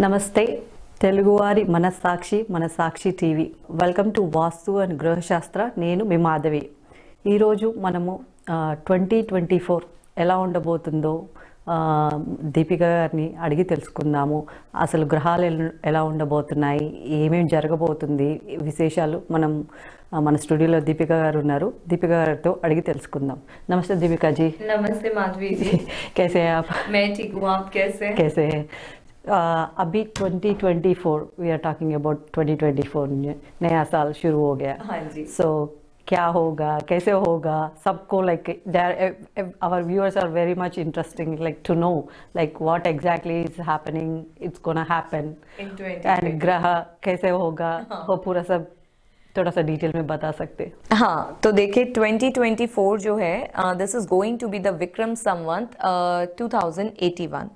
నమస్తే తెలుగువారి మన Sakshi TV welcome to Vastu and Griha Shastra. నేను మీ మాధవి. ఈరోజు మనము 2024 ఎలా ఉండబోతుందో దీపిక గారిని అడిగి తెలుసుకుందాము. అసలు గ్రహాలు ఎలా ఉండబోతున్నాయి, ఏమేమి జరగబోతుంది, విశేషాలు మనం మన స్టూడియోలో దీపిక గారు ఉన్నారు. దీపిక గారితో అడిగి తెలుసుకుందాం. నమస్తే దీపికా जी. नमस्ते माधवी जी. कैसे हैं आप? मैं ठीक हूँ, आप कैसे हैं? अभी 2024 वी आर टॉकिंग अबाउट 2024, नया साल शुरू हो गया. हाँ जी. सो क्या होगा, कैसे होगा, सबको like our viewers are very much interesting like to know like what exactly is happening, it's gonna happen in 2024 and ग्रह कैसे होगा. वो पूरा सब थोड़ा सा डिटेल में बता सकते. हाँ, तो देखिए 2024 जो है this is going to be the Vikram Samvat 2081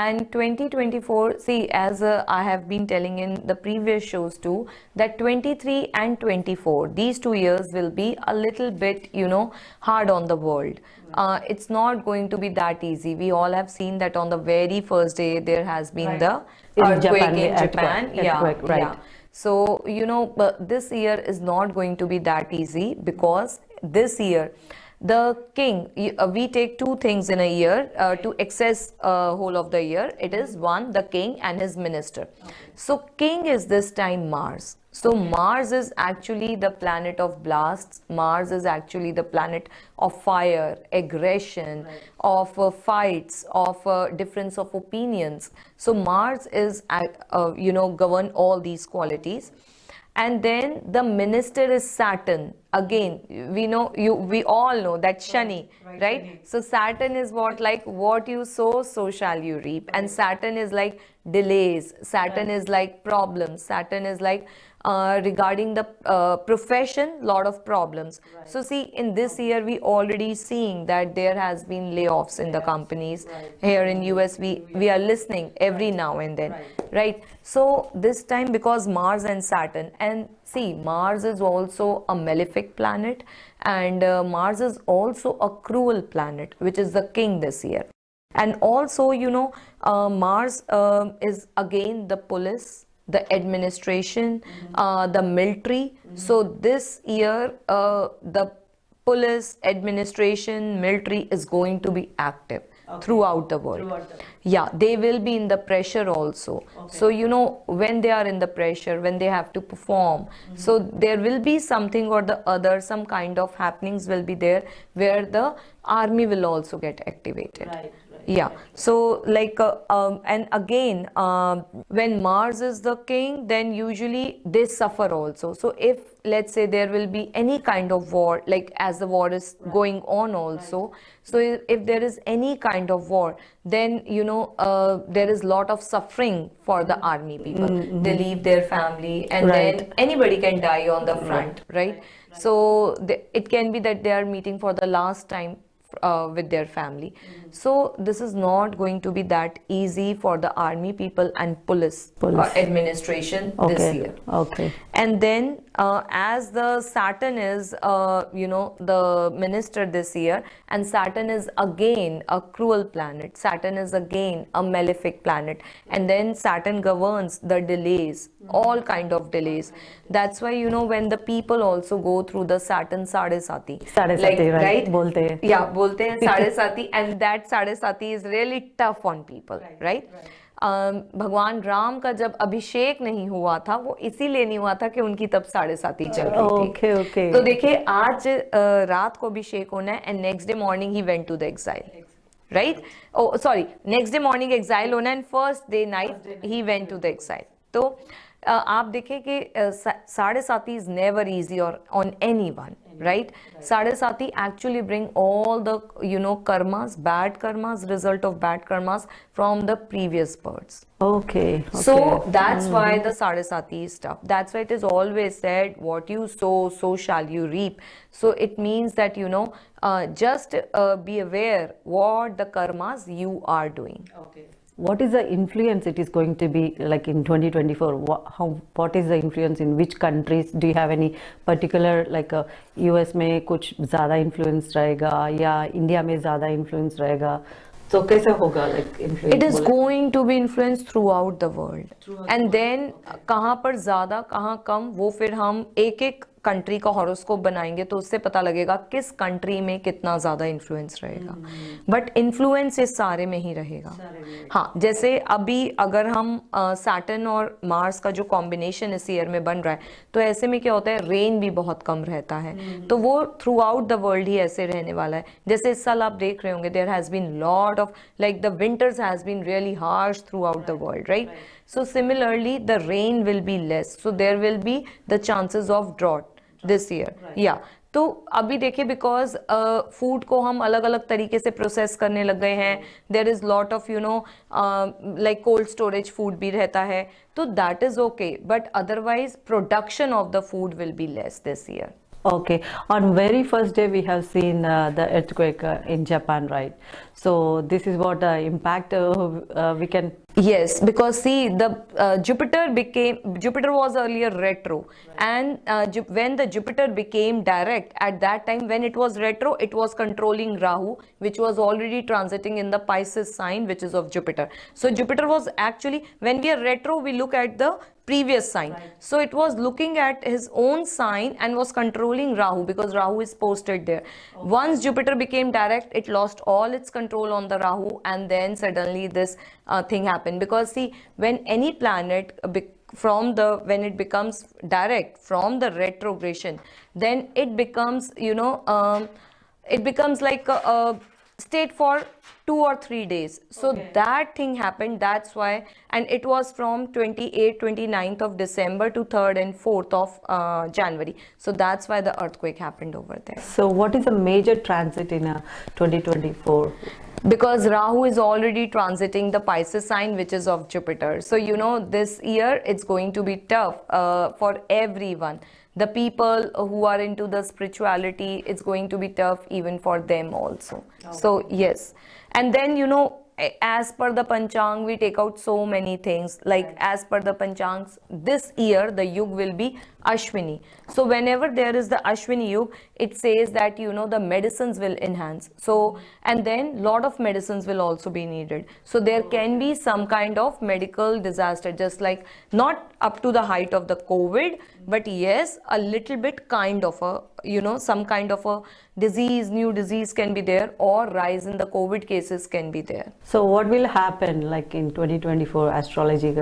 and 2024 C as I have been telling in the previous shows to that 23 and 24 these 2 years will be a little bit hard on the world. It's not going to be that easy. We all have seen that on the very first day there has been the earthquake in Japan. Yeah. So, but this year is not going to be that easy because this year, the king, we take two things in a year to access whole of the year. It is one, the king and his minister. So, king is this time Mars. So Mars is actually the planet of blasts. Mars is actually the planet of fire, aggression, of fights, of difference of opinions. So Mars is, govern all these qualities. And then the minister is Saturn. Again, we all know that Shani, right? So Saturn is what you sow, so shall you reap. And Saturn is like delays. Saturn is like problems. Saturn is like regarding the profession, lot of problems. So see, in this year we already seeing that there has been layoffs in the companies. Here in US we are listening every now and then, right? So this time, because Mars and Saturn, and see, Mars is also a malefic planet, and Mars is also a cruel planet, which is the king this year. And also Mars is again the police, the administration, the military. So this year the police, administration, military is going to be active throughout the world. Yeah, they will be in the pressure also. So when they are in the pressure, when they have to perform, so there will be something or the other, some kind of happenings will be there where the army will also get activated. Yeah, so like and again when Mars is the king, then usually they suffer also. So if let's say there will be any kind of war, like as the war is going on also, so if there is any kind of war, then there is lot of suffering for the army people. They leave their family, and then anybody can die on the front, right? So it can be that they are meeting for the last time with their family. So this is not going to be that easy for the army people and police. Administration this year. And then as the Saturn is the minister this year, and Saturn is again a cruel planet. Saturn is again a malefic planet, and then Saturn governs the delays, all kind of delays. That's why when the people also go through the Saturn Sadesati, right? बोलते हैं साढ़े साथी, and that साढ़े साथी is really tough on people, right? भगवान राम का जब अभिषेक नहीं हुआ था, वो इसीलिए नहीं हुआ था कि उनकी तब साढ़े साथी चल रही थी. तो देखिए आज रात को अभिषेक होना है, and next day morning he went to the exile, right? Oh sorry, next day morning exile होना है, and first day night he went to the exile. तो आप देखें कि साढ़े साथी is never easy or on anyone, right? साढ़े साथी actually bring all the karmas, bad karmas, result of bad karmas from the previous births. Okay. So that's why the साढ़े साथी is tough. That's why it is always said, what you sow, so shall you reap. So it means that just be aware what the karmas you are doing. Okay. What is the influence it is going to be like in 2024? What is the influence in which countries? Do you have any particular like US में कुछ ज़्यादा influence रहेगा या India में ज़्यादा influence रहेगा? So कैसे होगा like influence? It is बोले? going to be influenced throughout the world. And then कहाँ पर ज़्यादा कहाँ कम वो फिर हम एक एक कंट्री का हॉरोस्कोप बनाएंगे तो उससे पता लगेगा किस कंट्री में कितना ज़्यादा इन्फ्लुएंस रहेगा. बट इन्फ्लुएंस इस सारे में ही रहेगा. हाँ, जैसे अभी अगर हम सैटर्न और मार्स का जो कॉम्बिनेशन इस ईयर में बन रहा है तो ऐसे में क्या होता है, रेन भी बहुत कम रहता है. तो वो थ्रू आउट द वर्ल्ड ही ऐसे रहने वाला है. जैसे इस साल आप देख रहे होंगे there has been lot of like the winters has been really harsh throughout the world, right? So similarly the rain will be less, so there will be the chances of drought this year. Yeah, तो अभी देखिए because food को हम अलग अलग तरीके से process करने लग गए हैं. There is lot of you know like cold storage food भी रहता है, तो that is okay. But otherwise production of the food will be less this year. Okay, on very first day we have seen the earthquake in Japan, right? So this is what impact we can. Yes, because see the Jupiter was earlier retro, and when the Jupiter became direct, at that time when it was retro, it was controlling Rahu, which was already transiting in the Pisces sign, which is of Jupiter. So Jupiter was actually, when we are retro, we look at the previous sign. So it was looking at his own sign and was controlling Rahu, because Rahu is posted there. Once Jupiter became direct, it lost all its control on the Rahu, and then suddenly this thing happened. Because see, when any planet when it becomes direct from the retrogression, then it becomes it becomes like a state for 2 or 3 days. So that thing happened, that's why. And it was from 28th 29th of December to 3rd and 4th of January. So that's why the earthquake happened over there. So what is a major transit in 2024? Because Rahu is already transiting the Pisces sign, which is of Jupiter. So you know this year it's going to be tough for everyone. The people who are into the spirituality, it's going to be tough even for them also. So yes. And then you know, as per the Panchang, we take out so many things. Like as per the Panchangs, this year the Yug will be Ashwini. So whenever there is the Ashwini Yug, it says that you know the medicines will enhance. So and then lot of medicines will also be needed. So there can be some kind of medical disaster, just like not up to the height of the COVID, but yes, a little bit kind of a, you know, some kind of a disease, new disease can be there, or rise in the COVID cases can be there. So what will happen like in 2024 astrology?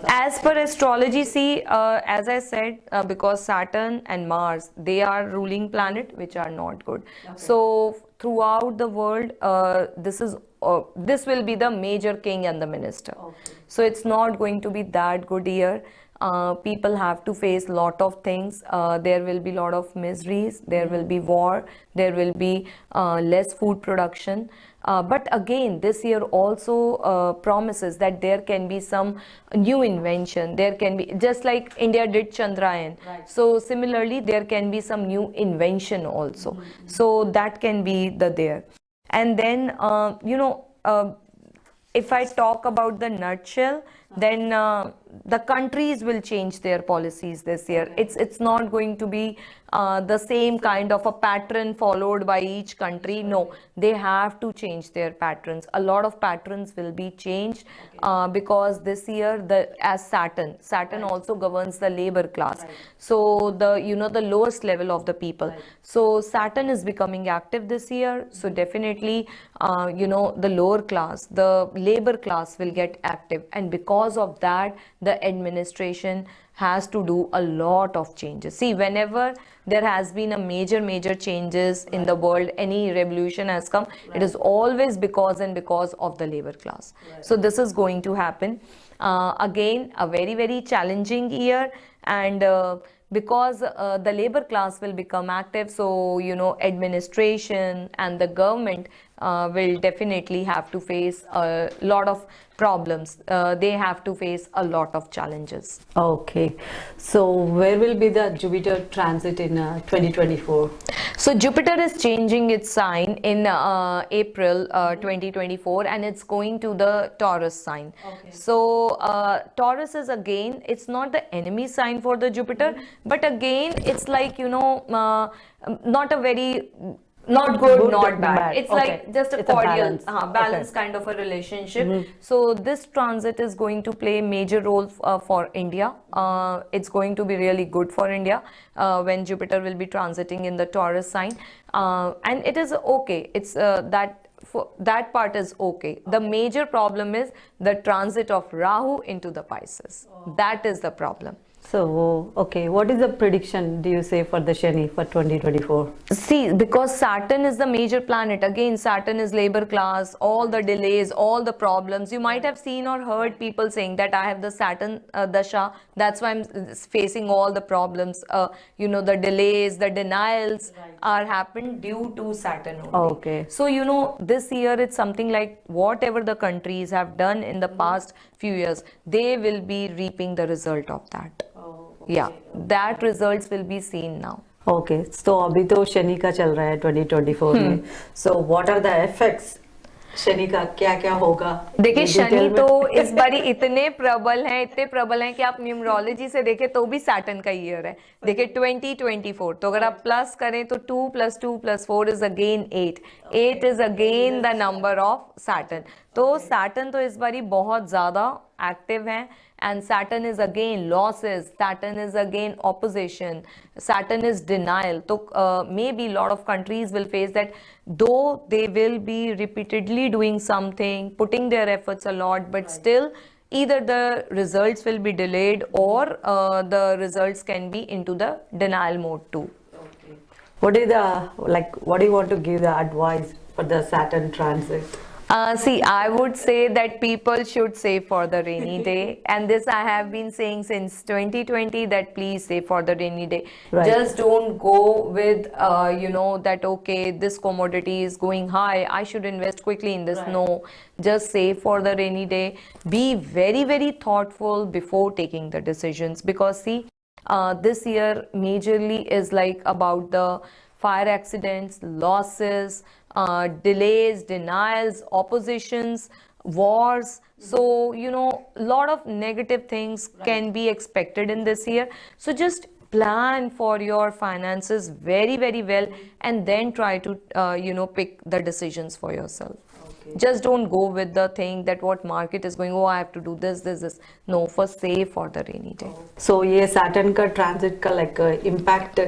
As per astrology, see, as I said, because Saturn and Mars, they are ruling planet, which are not good. Okay. So throughout the world, this will be the major king and the minister. Okay. So it's not going to be that good year. People have to face lot of things. There will be lot of miseries, there will be war, there will be less food production. But again, this year also promises that there can be some new invention. There can be, just like India did Chandrayaan. Right. So similarly, there can be some new invention also. Mm-hmm. So that can be there. And then, you know, if I talk about the nutshell, then the countries will change their policies this year. Okay. It's not going to be the same kind of a pattern followed by each country. No, they have to change their patterns. A lot of patterns will be changed. Okay. Because this year, as Saturn right. also governs the labor class. Right. So the lowest level of the people. Right. So Saturn is becoming active this year. So definitely, the lower class, the labor class will get active, and because of that, the administration has to do a lot of changes. See, whenever there has been a major changes in the world, any revolution has come, it is always because of the labor class. So this is going to happen. Again, a very challenging year, and because the labor class will become active, so administration and the government will definitely have to face a lot of problems. They have to face a lot of challenges. Okay, so where will be the Jupiter transit in 2024? So Jupiter is changing its sign in April 2024, and it's going to the Taurus sign. Okay. So Taurus is, again, it's not the enemy sign for the Jupiter, but again it's like not a very Not good, Good, not bad. bad. It's Okay. like just a It's a cordial, balance. balance Okay. kind of a relationship. So this transit is going to play major role for India. It's going to be really good for India when Jupiter will be transiting in the Taurus sign, and it is okay. It's that part is okay. The major problem is the transit of Rahu into the Pisces. That is the problem. So, okay, what is the prediction do you say for the Shani for 2024? See, because Saturn is the major planet. Again, Saturn is labor class, all the delays, all the problems. You might have seen or heard people saying that I have the Saturn Dasha, that's why I'm facing all the problems. The delays, the denials are happened due to Saturn only. Okay. So, this year it's something like whatever the countries have done in the past few years, they will be reaping the result of that. Yeah, that results will be seen now. Okay तो अभी तो शनि का चल रहा है 2024 में so what are the effects Shani का क्या क्या होगा देखिए डिटेल शनि में? तो इस बारी इतने प्रबल हैं कि आप न्यूमरोलॉजी से देखें तो भी सैटर्न का ईयर है. देखिए 2024 तो अगर आप प्लस करें तो 2 + 2 + 4 is again 8. 8 is again the number of Saturn. तो सैटर्न तो इस बारी बहुत ज्यादा एक्टिव है. And Saturn is again losses, Saturn is again opposition, Saturn is denial. So maybe a lot of countries will face that, though they will be repeatedly doing something, putting their efforts a lot, but still either the results will be delayed or the results can be into the denial mode too. What do you want to give the advice for the Saturn transit? See, I would say that people should save for the rainy day, and this I have been saying since 2020 that please save for the rainy day. Right. Just don't go with that okay, this commodity is going high, I should invest quickly in this. Right. No, just save for the rainy day. Be very very thoughtful before taking the decisions, because see, this year majorly is like about the fire accidents, losses, delays, denials, oppositions, wars. So, lot of negative things can be expected in this year. So just plan for your finances very, very well, and then try to, pick the decisions for yourself. Okay. Just don't go with the thing that what market is going, oh, I have to do this. No, first save for the rainy day. So, ये Saturn का transit का impact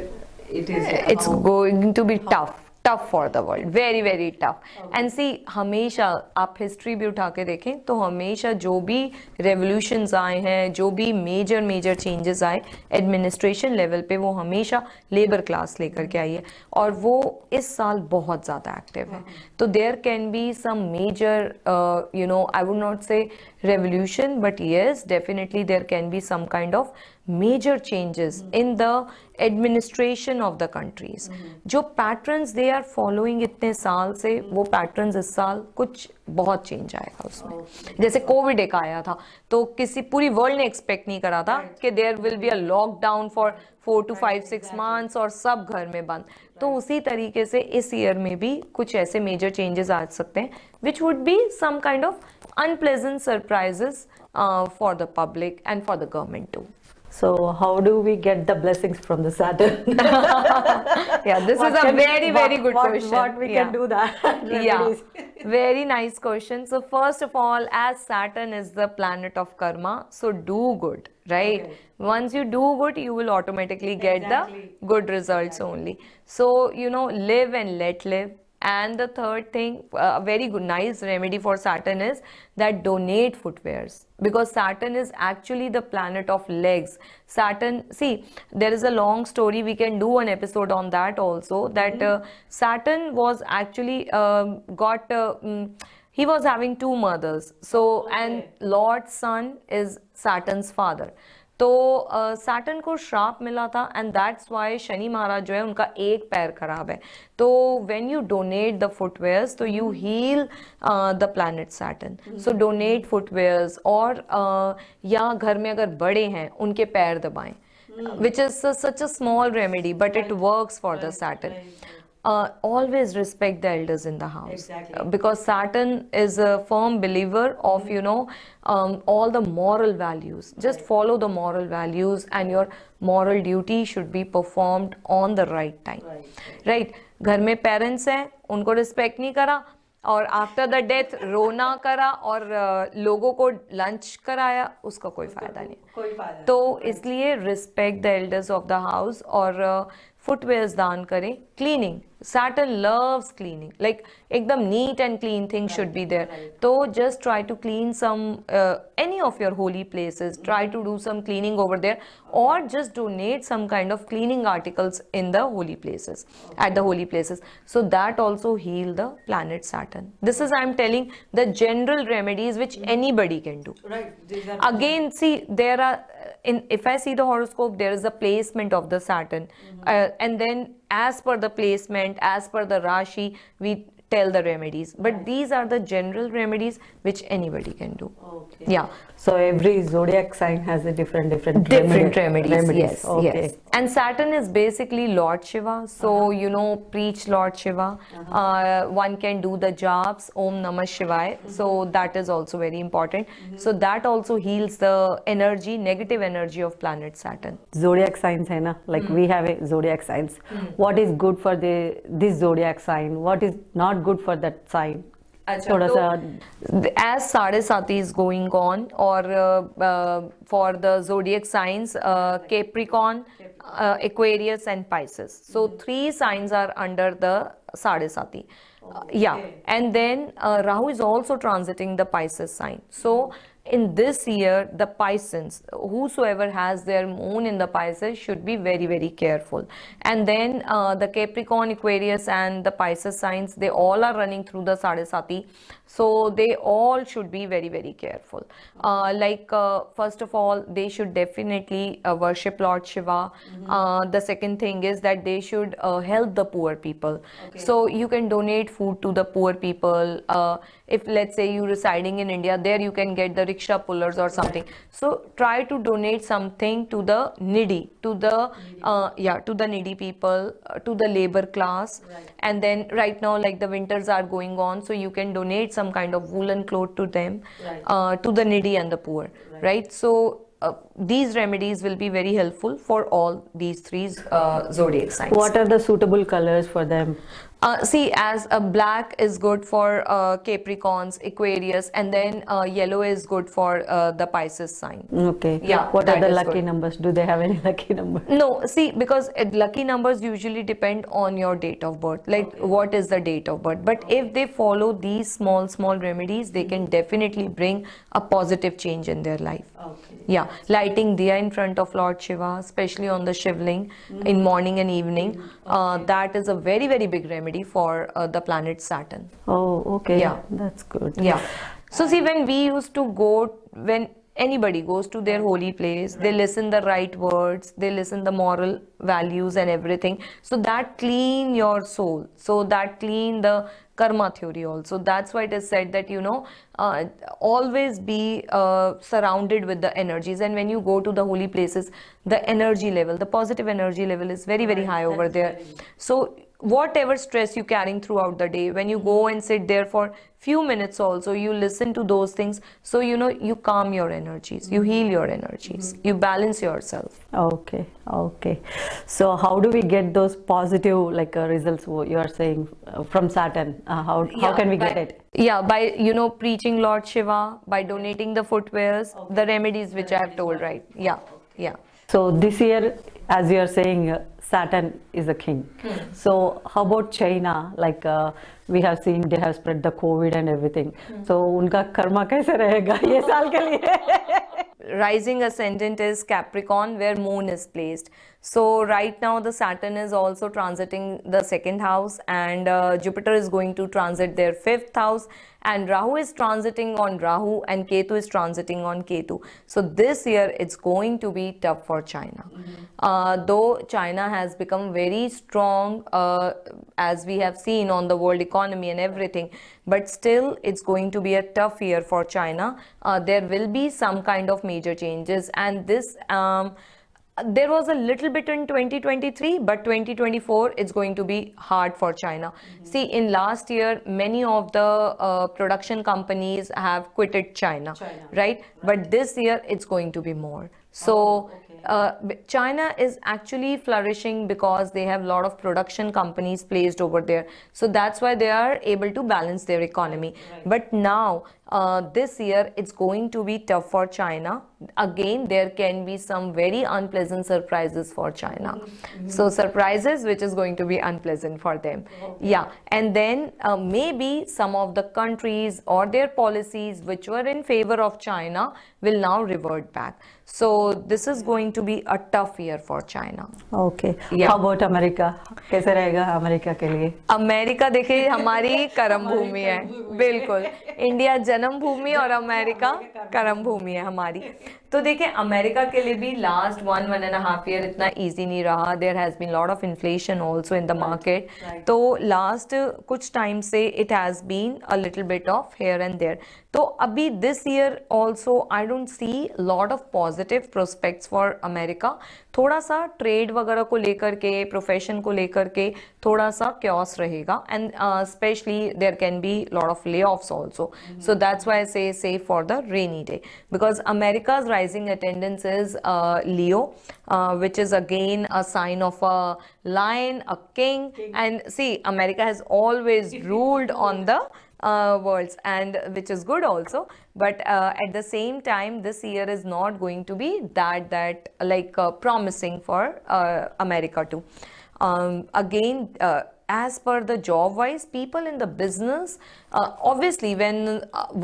it's going to be tough for the world, very very tough. Okay. And see, हमेशा आप history भी उठा के देखें तो हमेशा जो भी रेवोल्यूशंस आए हैं, जो भी मेजर चेंजेस आए एडमिनिस्ट्रेशन लेवल पे, वो हमेशा लेबर क्लास लेकर के आई है, और वो इस साल बहुत ज़्यादा एक्टिव है. तो there can be some major I would not say revolution, but yes, definitely there can be some kind of major changes in the administration of the countries. जो patterns they are following इतने साल से, वो patterns इस साल कुछ बहुत change आएगा उसमें. जैसे कोविड एक आया था तो किसी पूरी वर्ल्ड ने एक्सपेक्ट नहीं करा था कि there will be a lockdown for 4 to 5 6 months और सब घर में बंद. तो उसी तरीके से इस ईयर में भी कुछ ऐसे मेजर चेंजेस आ सकते हैं which would be some kind of unpleasant surprises for the public and for the government too. So how do we get the blessings from the Saturn? Yeah, this is a very good question. What we can do that? Yeah, very nice question. So first of all, as Saturn is the planet of karma, so do good, right? Okay. Once you do good, you will automatically get the good results only. So, live and let live. And the third thing, a very good, nice remedy for Saturn is that donate footwears, because Saturn is actually the planet of legs. Saturn, see, there is a long story. We can do an episode on that also. That Saturn was actually he was having two mothers. So, and Lord's son is Saturn's father. तो Saturn को श्राप मिला था, and that's why Shani Maharaj जो है उनका एक पैर खराब है. तो when you donate the footwears तो you heal the planet Saturn. So donate footwears, और या घर में अगर बड़े हैं उनके पैर दबाएं, which is such a small remedy but it works for the Saturn. always respect the elders in the house. Exactly. Because Saturn is a firm believer of, you know, all the moral values. Just follow the moral values, and your moral duty should be performed on the right time. Right? घर में parents हैं, उनको respect नहीं करा, और after the death रोना करा, और लोगों को लंच कराया, उसका कोई फायदा नहीं. तो इसलिए respect the elders of the house, और फुटवेयर्स दान करें. Cleaning, Saturn loves cleaning, like ekdam neat and clean things should be there. So just try to clean some any of your holy places. Try to do some cleaning over there, or just donate some kind of cleaning articles in the holy places, at the holy places. So that also heal the planet Saturn. This is, I am telling, the general remedies which anybody can do. Again, see, there are if I see the horoscope, there is a placement of the Saturn, and then as per the placement, as per the Rashi, we tell the remedies. But these are the general remedies which anybody can do. Okay. Yeah. So every zodiac sign has a different remedies. Yes, okay. yes. And Saturn is basically Lord Shiva. So, you know, preach Lord Shiva. One can do the jobs, Om Namah Shivaya. So that is also very important. So that also heals the energy, negative energy of planet Saturn. Zodiac signs hai na, like we have a zodiac signs. What is good for this zodiac sign? What is not good for that sign? थोड़ा सा as साढ़े साथी is going on, or for the zodiac signs, Capricorn, Aquarius and Pisces. So 3 signs are under the साढ़े साथी. Yeah, and then Rahu is also transiting the Pisces sign. So in this year, the Pisces, whosoever has their moon in the Pisces, should be very, very careful. And then the Capricorn, Aquarius and the Pisces signs, they all are running through the Sadesati. So they all should be very, very careful. First of all, they should definitely worship Lord Shiva. The second thing is that they should help the poor people. So you can donate food to the poor people. If let's say you're residing in India, there you can get the rickshaw pullers or something. So try to donate something to the needy, to the needy people, to the labor class. And then right now, like the winters are going on, so you can donate some kind of woolen cloth to them, to the needy and the poor, right? So these remedies will be very helpful for all these 3 zodiac signs. What are the suitable colors for them? See, as a black is good for Capricorns, Aquarius, and then yellow is good for the Pisces sign. Okay. Yeah. What are the lucky good. numbers? Do they have any lucky numbers? No, see, because lucky numbers usually depend on your date of birth. Like, what is the date of birth? But if they follow these small remedies, they can definitely bring a positive change in their life. Okay. Yeah, lighting diya in front of Lord Shiva, especially on the Shivling in morning and evening. That is a very, very big remedy for the planet Saturn. Oh, okay. Yeah. That's good. Yeah. So see, when we used to go, when anybody goes to their holy place, they listen the right words, they listen the moral values and everything. So that clean your soul. So that clean the karma theory also. That's why it is said that, you know, always be surrounded with the energies. And when you go to the holy places, the energy level, the positive energy level is very, very high over there. So whatever stress you're carrying throughout the day, when you go and sit there for few minutes also, you listen to those things. So, you know, you calm your energies, you heal your energies, you balance yourself. Okay. So how do we get those positive results you are saying from Saturn? How can we get it? Yeah, by, you know, preaching Lord Shiva, by donating the footwears, the remedies which I have told, right? Yeah. So this year, as you are saying, Saturn is a king. So how about China? We have seen they have spread the COVID and everything. So उनका कर्मा कैसे रहेगा ये साल के लिए? Rising ascendant is Capricorn, where moon is placed. So right now the Saturn is also transiting the 2nd house, and Jupiter is going to transit their 5th house, and Rahu is transiting on Rahu, and Ketu is transiting on Ketu. So this year it's going to be tough for China. Though China has become very strong, as we have seen on the world economy and everything, but still it's going to be a tough year for China. There will be some kind of major changes, and this There was a little bit in 2023, but 2024 it's going to be hard for China. See, in last year, many of the production companies have quitted China, right? But this year it's going to be more. So China is actually flourishing because they have a lot of production companies placed over there. So that's why they are able to balance their economy. But now, this year, it's going to be tough for China. Again, there can be some very unpleasant surprises for China. So surprises which is going to be unpleasant for them. Yeah, and then maybe some of the countries or their policies which were in favor of China will now revert back. So this is going to be a tough year for China. Okay. Yeah. How about America? कैसे रहेगा America के लिए? America देखिए हमारी कर्म भूमि है, बिल्कुल. India जन्म भूमि और अमेरिका कर्म भूमि है हमारी. तो देखिए अमेरिका के लिए भी लास्ट 1.5 ईयर इतना इजी नहीं रहा. There has been lot of inflation also in the market. तो लास्ट कुछ टाइम से it has been a little bit of here and there. तो अभी this year also I don't see lot of positive prospects for America. थोड़ा सा trade वगैरह को लेकर के, प्रोफेशन को लेकर के थोड़ा सा क्योस रहेगा. And specially there can be lot of ले offs also. So that's why I से save for the rainy day, because अमेरिका's rising attendance is Leo, which is again a sign of a lion, a king. And see, America has always ruled on the worlds, and which is good also. But at the same time, this year is not going to be that like promising for America too. Again, as per the job wise, people in the business, obviously when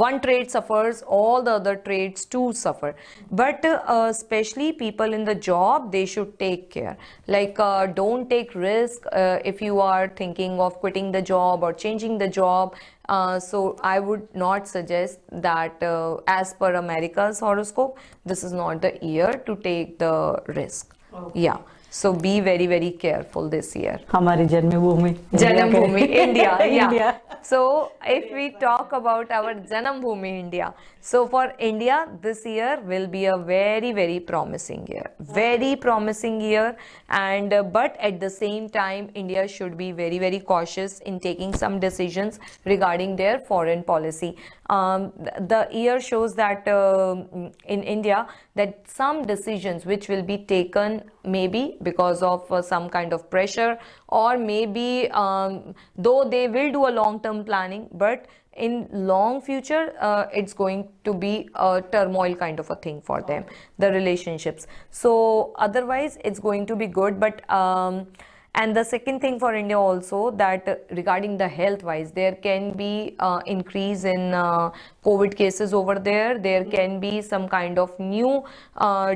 one trade suffers, all the other trades too suffer. But especially people in the job, they should take care. Like don't take risk if you are thinking of quitting the job or changing the job. So I would not suggest that as per America's horoscope, this is not the year to take the risk. Okay. Yeah. So be very, very careful this year. हमारी जन्मभूमि Janambhumi, India. Yeah. India. So if we talk about our Janambhumi, India. So for India, this year will be a very, very promising year. Very promising year. And but at the same time, India should be very, very cautious in taking some decisions regarding their foreign policy. The year shows that in India, that some decisions which will be taken maybe because of some kind of pressure, or maybe though they will do a long-term planning, but in long future it's going to be a turmoil kind of a thing for them, the relationships. So otherwise it's going to be good. But and the second thing for India also, that regarding the health wise, there can be increase in COVID cases over there. There can be some kind of new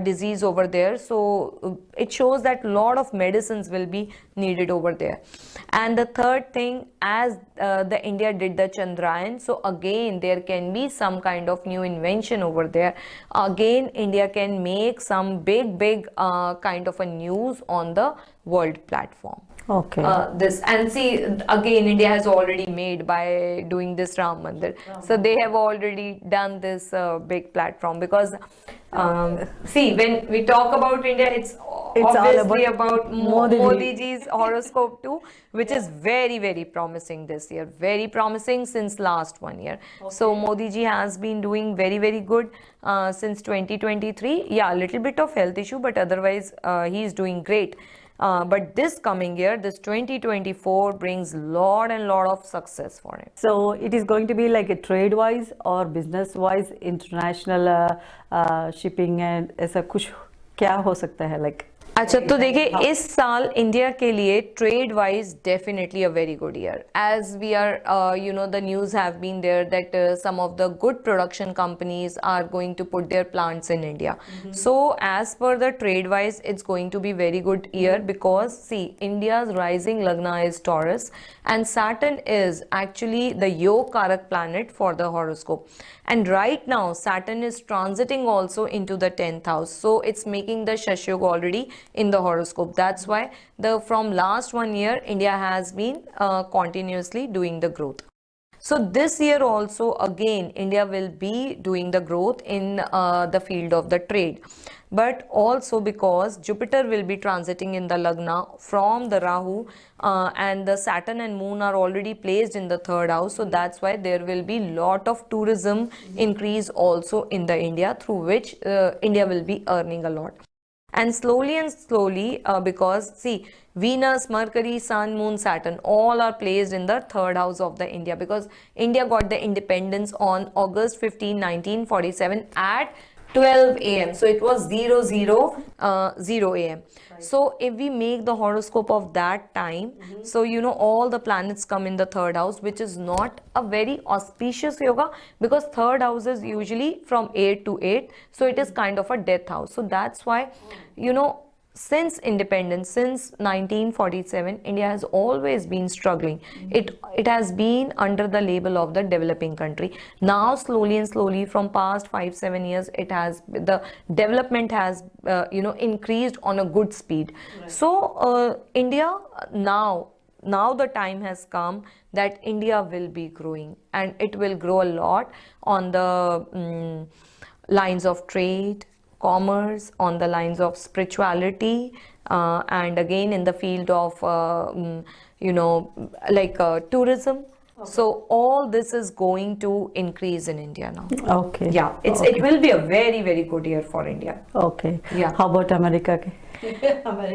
disease over there. So it shows that a lot of medicines will be needed over there. And the third thing, as the India did the Chandrayaan, so again there can be some kind of new invention over there. Again, India can make some big kind of a news on the world platform. Okay. This, and see, again India has already made by doing this Ram Mandir. So they have already done this big platform, because see, when we talk about India, it's obviously about Modi ji's horoscope too, which is very, very promising this year. Very promising since last 1 year. Okay. So Modi ji has been doing very, very good since 2023. Yeah, a little bit of health issue, but otherwise he is doing great. But this coming year, this 2024 brings lot of success for him. So it is going to be like a trade wise or business wise, international shipping and ऐसा कुछ क्या हो सकता है like? अच्छा, तो देखिए इस साल इंडिया के लिए trade wise definitely a very good year. As we are you know, the news have been there that some of the good production companies are going to put their plants in India. So as per the trade wise it's going to be very good year, because see, India's rising lagna is Taurus and Saturn is actually the Yoga Karak planet for the horoscope. And right now Saturn is transiting also into the 10th house, so it's making the Shashyoga already in the horoscope. That's why from last 1 year India has been continuously doing the growth. So this year also again India will be doing the growth in the field of the trade, but also because Jupiter will be transiting in the Lagna from the Rahu, and the Saturn and Moon are already placed in the third house, so that's why there will be lot of tourism increase also in the India, through which India will be earning a lot. And slowly, because see, Venus, Mercury, Sun, Moon, Saturn all are placed in the third house of the India, because India got the independence on August 15, 1947 at 12 a.m. So it was 000 a.m. So if we make the horoscope of that time, so you know all the planets come in the third house, which is not a very auspicious yoga, because third house is usually from 8 to 8, so it is kind of a death house. So that's why, you know, since independence, since 1947, India has always been struggling. It has been under the label of the developing country. Now slowly and slowly, from past 5-7 years, it has, the development has you know, increased on a good speed. So India now the time has come that India will be growing, and it will grow a lot on the lines of trade, commerce, on the lines of spirituality, and again in the field of you know, like tourism. So all this is going to increase in India now. Okay. Yeah, it will be a very good year for India. Okay. Yeah. How about America?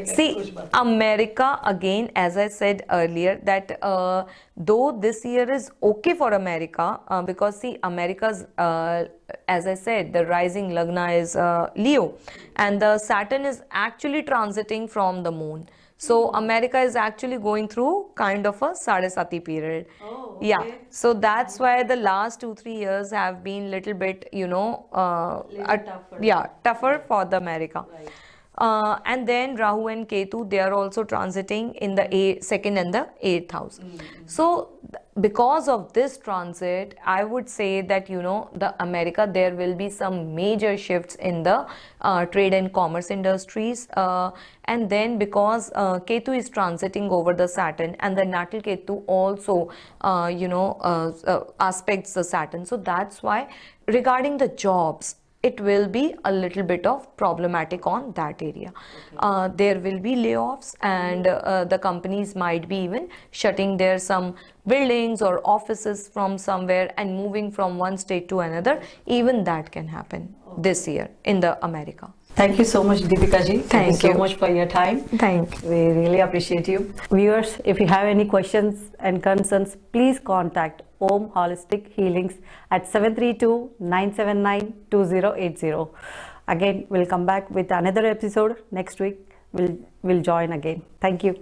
See, America, again, as I said earlier, that though this year is okay for America, because see, America's, as I said, the rising Lagna is Leo, and the Saturn is actually transiting from the Moon. So America is actually going through kind of a Sadesati period. Oh, okay. Yeah, so that's why the last 2-3 years have been little bit, you know, tougher. yeah, tougher for the America. Right. And then Rahu and Ketu, they are also transiting in the second and the 8th house. So because of this transit, I would say that, you know, the America, there will be some major shifts in the trade and commerce industries. And then because Ketu is transiting over the Saturn, and the natal Ketu also, you know, aspects the Saturn. So that's why regarding the jobs, it will be a little bit of problematic on that area. There will be layoffs, and the companies might be even shutting their some buildings or offices from somewhere and moving from one state to another. Even that can happen this year in the America. Thank you so much, Dipika ji. Thank you so you. much for your time. Thank you. We really appreciate you. Viewers, if you have any questions and concerns, please contact Om Holistic Healings at 732-979-2080. Again, we'll come back with another episode next week. We'll join again. Thank you.